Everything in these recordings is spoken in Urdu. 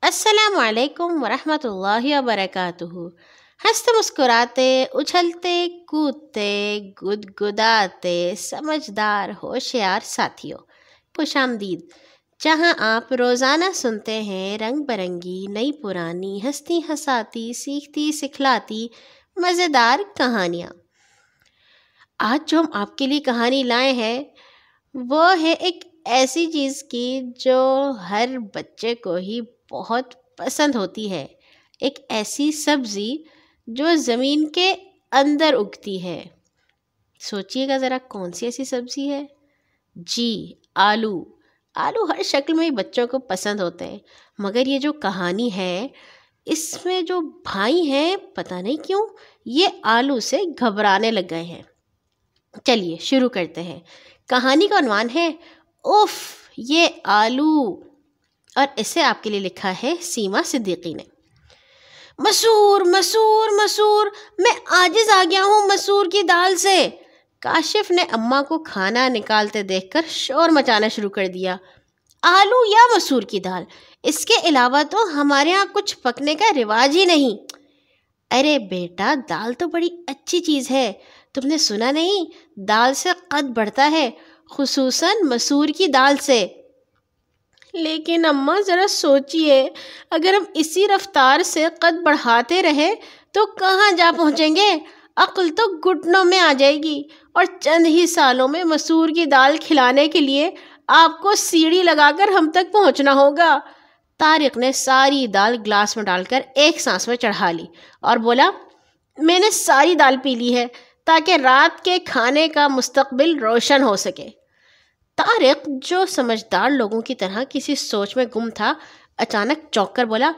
السلام علیکم ورحمۃ اللہ وبرکاتہ۔ ہنستے مسکراتے اچھلتے کودتے گدگداتے سمجھدار ہوشیار ساتھیوں، خوش آمدید، جہاں آپ روزانہ سنتے ہیں رنگ برنگی نئی پرانی ہستی ہساتی سیکھتی سکھلاتی مزیدار کہانیاں۔ آج جو ہم آپ کے لیے کہانی لائے ہیں وہ ہے ایک ایسی چیز کی جو ہر بچے کو ہی بہت پسند ہوتی ہے، ایک ایسی سبزی جو زمین کے اندر اگتی ہے۔ سوچئے گا ذرا کون سی ایسی سبزی ہے؟ جی، آلو۔ آلو ہر شکل میں بچوں کو پسند ہوتے ہیں، مگر یہ جو کہانی ہے اس میں جو بھائی ہیں پتہ نہیں کیوں یہ آلو سے گھبرانے لگ گئے ہیں۔ چلیے شروع کرتے ہیں۔ کہانی کا عنوان ہے اوف یہ آلو، اور اسے آپ کے لیے لکھا ہے سیما صدیقی نے۔ مسور مسور مسور، میں عاجز آ گیا ہوں مسور کی دال سے۔ کاشف نے اماں کو کھانا نکالتے دیکھ کر شور مچانا شروع کر دیا۔ آلو یا مسور کی دال، اس کے علاوہ تو ہمارے ہاں کچھ پکنے کا رواج ہی نہیں۔ ارے بیٹا، دال تو بڑی اچھی چیز ہے، تم نے سنا نہیں؟ دال سے قد بڑھتا ہے، خصوصاً مسور کی دال سے۔ لیکن اماں ذرا سوچئے، اگر ہم اسی رفتار سے قد بڑھاتے رہے تو کہاں جا پہنچیں گے؟ عقل تو گھٹنوں میں آ جائے گی، اور چند ہی سالوں میں مسور کی دال کھلانے کے لیے آپ کو سیڑھی لگا کر ہم تک پہنچنا ہوگا۔ طارق نے ساری دال گلاس میں ڈال کر ایک سانس میں چڑھا لی اور بولا، میں نے ساری دال پی لی ہے تاکہ رات کے کھانے کا مستقبل روشن ہو سکے۔ طارق جو سمجھدار لوگوں کی طرح کسی سوچ میں گم تھا، اچانک چونک کر بولا،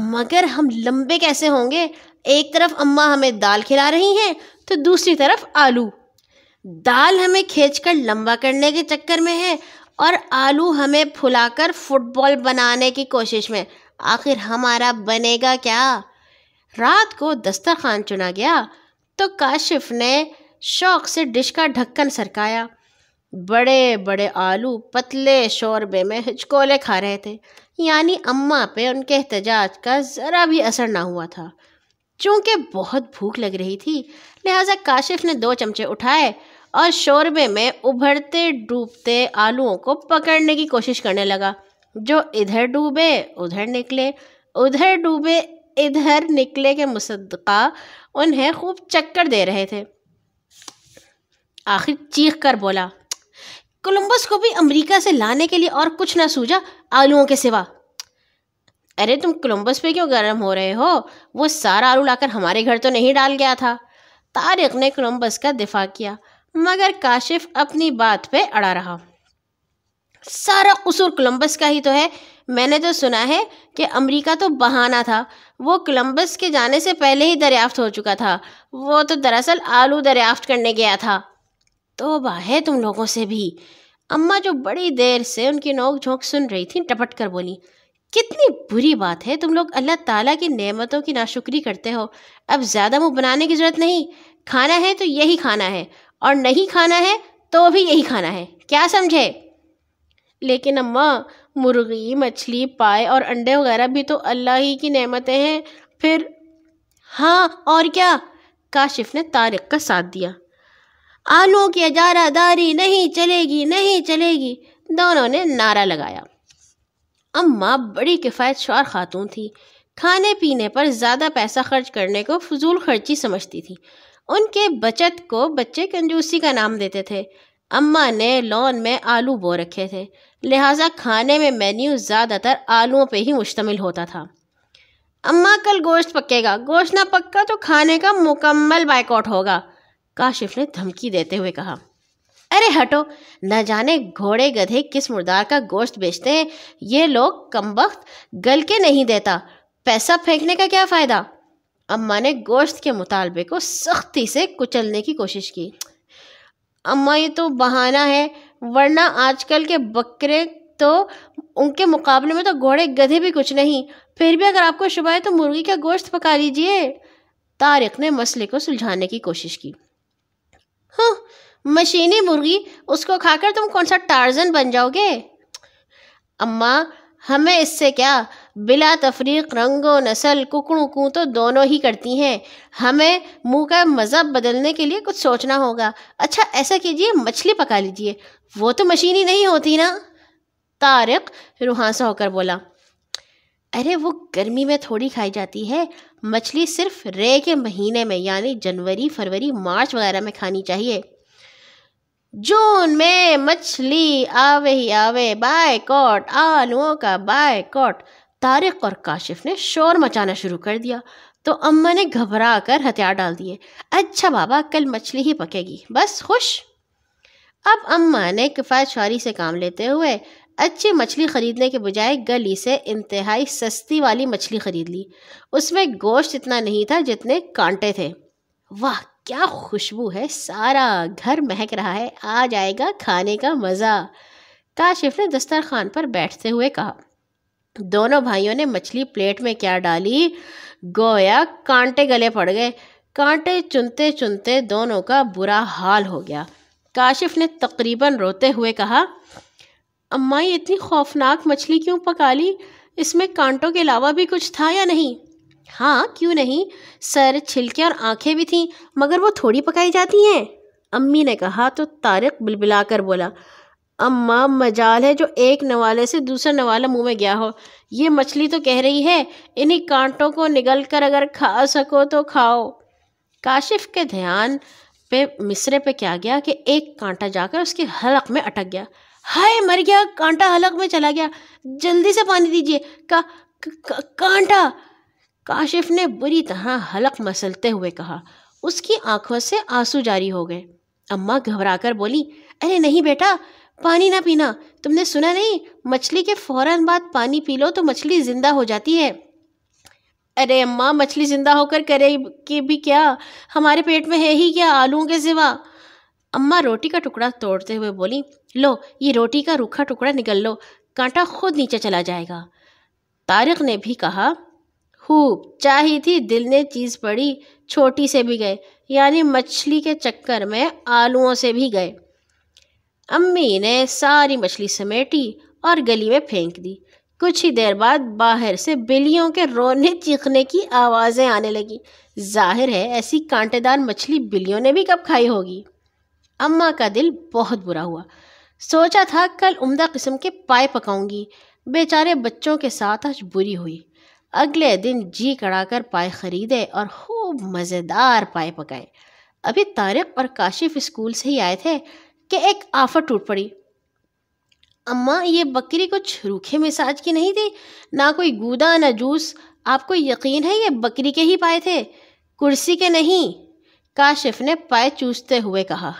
مگر ہم لمبے کیسے ہوں گے؟ ایک طرف اماں ہمیں دال کھلا رہی ہیں تو دوسری طرف آلو۔ دال ہمیں کھینچ کر لمبا کرنے کے چکر میں ہے اور آلو ہمیں پھلا کر فٹ بال بنانے کی کوشش میں۔ آخر ہمارا بنے گا کیا؟ رات کو دسترخوان چنا گیا تو کاشف نے شوق سے ڈش کا ڈھکن سرکایا۔ بڑے بڑے آلو پتلے شوربے میں ہچکولے کھا رہے تھے، یعنی اماں پہ ان کے احتجاج کا ذرا بھی اثر نہ ہوا تھا۔ چونکہ بہت بھوک لگ رہی تھی لہٰذا کاشف نے 2 چمچے اٹھائے اور شوربے میں ابھرتے ڈوبتے آلوؤں کو پکڑنے کی کوشش کرنے لگا۔ جو ادھر ڈوبے ادھر نکلے، ادھر ڈوبے ادھر نکلے کے مصدقہ انہیں خوب چکر دے رہے تھے۔ آخر چیخ کر بولا، کولمبس کو بھی امریکہ سے لانے کے لیے اور کچھ نہ سوجا آلوؤں کے سوا۔ ارے تم کولمبس پہ کیوں گرم ہو رہے ہو؟ وہ سارا آلو لا کر ہمارے گھر تو نہیں ڈال گیا تھا۔ طارق نے کولمبس کا دفاع کیا، مگر کاشف اپنی بات پہ اڑا رہا۔ سارا قصور کولمبس کا ہی تو ہے، میں نے تو سنا ہے کہ امریکہ تو بہانہ تھا، وہ کولمبس کے جانے سے پہلے ہی دریافت ہو چکا تھا، وہ تو دراصل آلو دریافت کرنے گیا تھا۔ توبہ ہے تم لوگوں سے بھی۔ اماں جو بڑی دیر سے ان کی نوک جھونک سن رہی تھیں ٹپٹ کر بولی، کتنی بری بات ہے، تم لوگ اللہ تعالیٰ کی نعمتوں کی ناشکری کرتے ہو۔ اب زیادہ منہ بنانے کی ضرورت نہیں، کھانا ہے تو یہی کھانا ہے، اور نہیں کھانا ہے تو بھی یہی کھانا ہے، کیا سمجھے؟ لیکن اماں، مرغی مچھلی پائے اور انڈے وغیرہ بھی تو اللہ ہی کی نعمتیں ہیں، پھر؟ ہاں اور کیا؟ کاشف نے طارق کا ساتھ دیا۔ آلوؤں کی اجارہ داری نہیں چلے گی، نہیں چلے گی، دونوں نے نعرہ لگایا۔ اماں بڑی کفایت شعار خاتون تھی، کھانے پینے پر زیادہ پیسہ خرچ کرنے کو فضول خرچی سمجھتی تھی۔ ان کے بچت کو بچے کنجوسی کا نام دیتے تھے۔ اماں نے لون میں آلو بو رکھے تھے، لہٰذا کھانے میں مینیو زیادہ تر آلوؤں پہ ہی مشتمل ہوتا تھا۔ اماں کل گوشت پکے گا، گوشت نہ پکا تو کھانے کا مکمل بائیکاٹ ہوگا، کاشف نے دھمکی دیتے ہوئے کہا۔ ارے ہٹو، نہ جانے گھوڑے گدھے کس مردار کا گوشت بیچتے ہیں یہ لوگ، کمبخت گل کے نہیں دیتا، پیسہ پھینکنے کا کیا فائدہ؟ اماں نے گوشت کے مطالبے کو سختی سے کچلنے کی کوشش کی۔ اماں یہ تو بہانہ ہے، ورنہ آج کل کے بکرے تو ان کے مقابلے میں تو گھوڑے گدھے بھی کچھ نہیں، پھر بھی اگر آپ کو شبہ ہے تو مرغی کا گوشت پکا لیجئے۔ طارق نے مسئلے کو سلجھانے کی کوشش کی۔ ہاں، مشینی مرغی، اس کو کھا کر تم کون سا ٹارزن بن جاؤ گے؟ اماں ہمیں اس سے کیا، بلا تفریق رنگ و نسل ککڑوں کو تو دونوں ہی کرتی ہیں. ہمیں منہ کا مذہب بدلنے کے لیے کچھ سوچنا ہوگا. اچھا ایسا کیجیے مچھلی پکا لیجیے, وہ تو مشینی نہیں ہوتی نا. طارق روحانسا ہو کر بولا, ارے وہ گرمی میں تھوڑی کھائی جاتی ہے, مچھلی صرف رے کے مہینے میں یعنی جنوری فروری مارچ وغیرہ میں کھانی چاہیے. جون میں مچھلی آوے ہی آوے, بائیکاٹ, آلوؤں کا بائیکاٹ. طارق اور کاشف نے شور مچانا شروع کر دیا تو اماں نے گھبرا کر ہتھیار ڈال دیے. اچھا بابا کل مچھلی ہی پکے گی, بس خوش. اب اماں نے کفایت شعاری سے کام لیتے ہوئے اچھی مچھلی خریدنے کے بجائے گلی سے انتہائی سستی والی مچھلی خرید لی. اس میں گوشت اتنا نہیں تھا جتنے کانٹے تھے. واہ کیا خوشبو ہے, سارا گھر مہک رہا ہے, آ جائے گا کھانے کا مزہ. کاشف نے دسترخوان پر بیٹھتے ہوئے کہا. دونوں بھائیوں نے مچھلی پلیٹ میں کیا ڈالی, گویا کانٹے گلے پڑ گئے. کانٹے چنتے چنتے دونوں کا برا حال ہو گیا. کاشف نے تقریباً روتے ہوئے کہا, اماں یہ اتنی خوفناک مچھلی کیوں پکا لی, اس میں کانٹوں کے علاوہ بھی کچھ تھا یا نہیں؟ ہاں کیوں نہیں, سر چھلکے اور آنکھیں بھی تھیں, مگر وہ تھوڑی پکائی جاتی ہیں, امی نے کہا. تو طارق بلبلا کر بولا, اماں مجال ہے جو ایک نوالے سے دوسرا نوالا منہ میں گیا ہو. یہ مچھلی تو کہہ رہی ہے انہی کانٹوں کو نگل کر اگر کھا سکو تو کھاؤ. کاشف کے دھیان پہ مصرے پہ کیا گیا کہ ایک کانٹا جا کر اس کے حلق میں اٹک گیا. ہائے مر گیا, کانٹا حلق میں چلا گیا, جلدی سے پانی دیجیے. کانٹا, کاشف نے بری طرح حلق مسلتے ہوئے کہا. اس کی آنکھوں سے آنسو جاری ہو گئے. اماں گھبرا کر بولی, ارے نہیں بیٹا, پانی نہ پینا, تم نے سنا نہیں مچھلی کے فوراً بعد پانی پی لو تو مچھلی زندہ ہو جاتی ہے. ارے اماں مچھلی زندہ ہو کر کرے کہ بھی کیا, ہمارے پیٹ میں ہے ہی کیا آلوؤں کے سوا. اماں روٹی کا ٹکڑا توڑتے ہوئے بولی, لو یہ روٹی کا روکھا ٹکڑا نگل لو, کانٹا خود نیچے چلا جائے گا. طارق نے بھی کہا, خوب چاہی تھی دل نے چیز پڑی, چھوٹی سے بھی گئے, یعنی مچھلی کے چکر میں آلوؤں سے بھی گئے. امی نے ساری مچھلی سمیٹی اور گلی میں پھینک دی. کچھ ہی دیر بعد باہر سے بلیوں کے رونے چیخنے کی آوازیں آنے لگیں. ظاہر ہے ایسی کانٹے دار مچھلی بلیوں نے بھی کب کھائی ہوگی. اماں کا دل بہت برا ہوا. سوچا تھا کل عمدہ قسم کے پائے پکاؤں گی, بیچارے بچوں کے ساتھ آج بری ہوئی. اگلے دن جی کڑا کر پائے خریدے اور خوب مزیدار پائے پکائے. ابھی طارق اور کاشف اسکول سے ہی آئے تھے کہ ایک آفت ٹوٹ پڑی. اماں یہ بکری کچھ روکھے مزاج کی نہیں تھی, نہ کوئی گودا نہ جوس. آپ کو یقین ہے یہ بکری کے ہی پائے تھے, کرسی کے نہیں. کاشف نے پائے چوستے ہوئے کہا.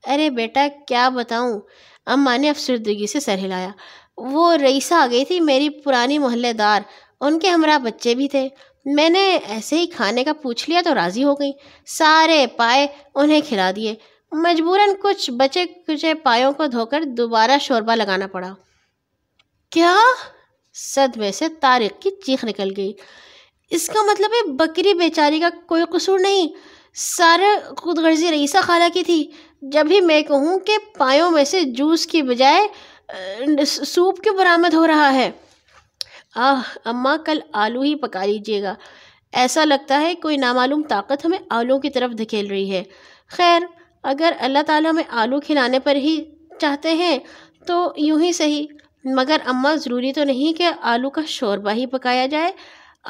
ارے بیٹا کیا بتاؤں, اماں نے افسردگی سے سر ہلایا. وہ رئیسہ آ گئی تھی میری پرانی محلے دار, ان کے ہمراہ بچے بھی تھے. میں نے ایسے ہی کھانے کا پوچھ لیا تو راضی ہو گئی. سارے پائے انہیں کھلا دیے. مجبوراً کچھ بچے کچے پایوں کو دھو کر دوبارہ شوربہ لگانا پڑا. کیا؟ صدمے سے طارق کی چیخ نکل گئی. اس کا مطلب ہے بکری بیچاری کا کوئی قصور نہیں, سارے خود غرضی رئیسہ خالہ کی تھی. جب ہی میں کہوں کہ پایوں میں سے جوس کی بجائے سوپ کیوں برآمد ہو رہا ہے. اماں کل آلو ہی پکا لیجیے گا. ایسا لگتا ہے کوئی نامعلوم طاقت ہمیں آلو کی طرف دھکیل رہی ہے. خیر اگر اللہ تعالیٰ ہمیں آلو کھلانے پر ہی چاہتے ہیں تو یوں ہی صحیح, مگر اماں ضروری تو نہیں کہ آلو کا شوربہ ہی پکایا جائے.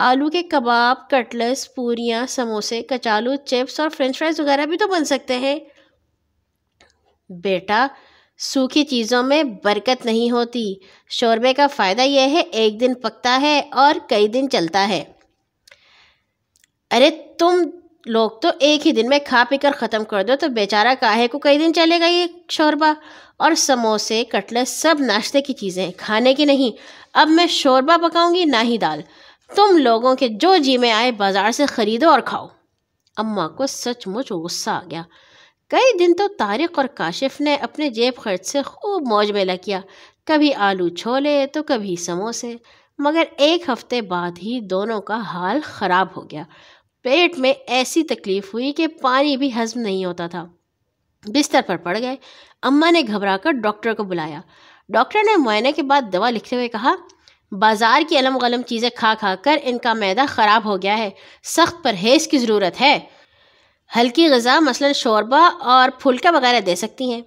آلو کے کباب, کٹلس, پوریاں, سموسے, کچالو, چپس اور فرینچ فرائز وغیرہ بھی تو بن سکتے ہیں. بیٹا سوکھی چیزوں میں برکت نہیں ہوتی. شوربے کا فائدہ یہ ہے ایک دن پکتا ہے اور کئی دن چلتا ہے. ارے تم لوگ تو ایک ہی دن میں کھا پی کر ختم کر دو تو بیچارہ کاہے کو کئی دن چلے گا یہ شوربہ. اور سموسے, کٹلس سب ناشتے کی چیزیں, کھانے کی نہیں. اب میں شوربہ پکاؤں گی نہ ہی دال. تم لوگوں کے جو جی میں آئے بازار سے خریدو اور کھاؤ. اماں کو سچ مچ غصہ آ گیا. کئی دن تو طارق اور کاشف نے اپنے جیب خرچ سے خوب موج میلہ کیا, کبھی آلو چھولے تو کبھی سموسے. مگر ایک ہفتے بعد ہی دونوں کا حال خراب ہو گیا. پیٹ میں ایسی تکلیف ہوئی کہ پانی بھی ہضم نہیں ہوتا تھا. بستر پر پڑ گئے. اماں نے گھبرا کر ڈاکٹر کو بلایا. ڈاکٹر نے معائنے کے بعد دوا لکھتے ہوئے کہا, بازار کی علم غلم چیزیں کھا کھا کر ان کا معدہ خراب ہو گیا ہے، سخت پرہیز کی ضرورت ہے۔ ہلکی غذا مثلاً شوربہ اور پھلکا وغیرہ دے سکتی ہیں۔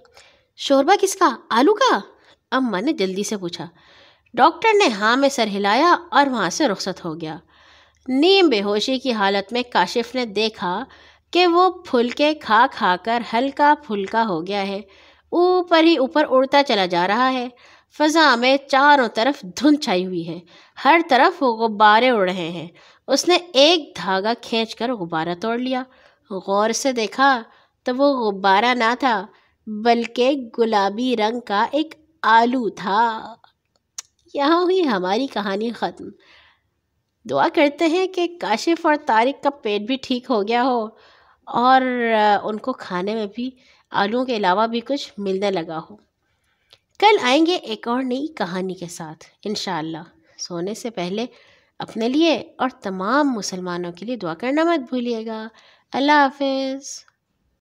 شوربہ کس کا؟ آلو کا؟ اماں نے جلدی سے پوچھا۔ ڈاکٹر نے ہاں میں سر ہلایا اور وہاں سے رخصت ہو گیا۔ نیم بے ہوشی کی حالت میں کاشف نے دیکھا کہ وہ پھلکے کھا کھا کر ہلکا پھلکا ہو گیا ہے، اوپر ہی اوپر اڑتا چلا جا رہا ہے۔ فضا میں چاروں طرف دھند چھائی ہوئی ہے، ہر طرف غبارے اڑ رہے ہیں۔ اس نے ایک دھاگا کھینچ کر غبارہ توڑ لیا۔ غور سے دیکھا تو وہ غبارہ نہ تھا بلکہ گلابی رنگ کا ایک آلو تھا۔ یہاں ہوئی ہماری کہانی ختم۔ دعا کرتے ہیں کہ کاشف اور طارق کا پیٹ بھی ٹھیک ہو گیا ہو اور ان کو کھانے میں بھی آلووں کے علاوہ بھی کچھ ملنے لگا ہو۔ کل آئیں گے ایک اور نئی کہانی کے ساتھ انشاءاللہ۔ سونے سے پہلے اپنے لیے اور تمام مسلمانوں کے لیے دعا کرنا مت بھولیے گا۔ اللہ حافظ۔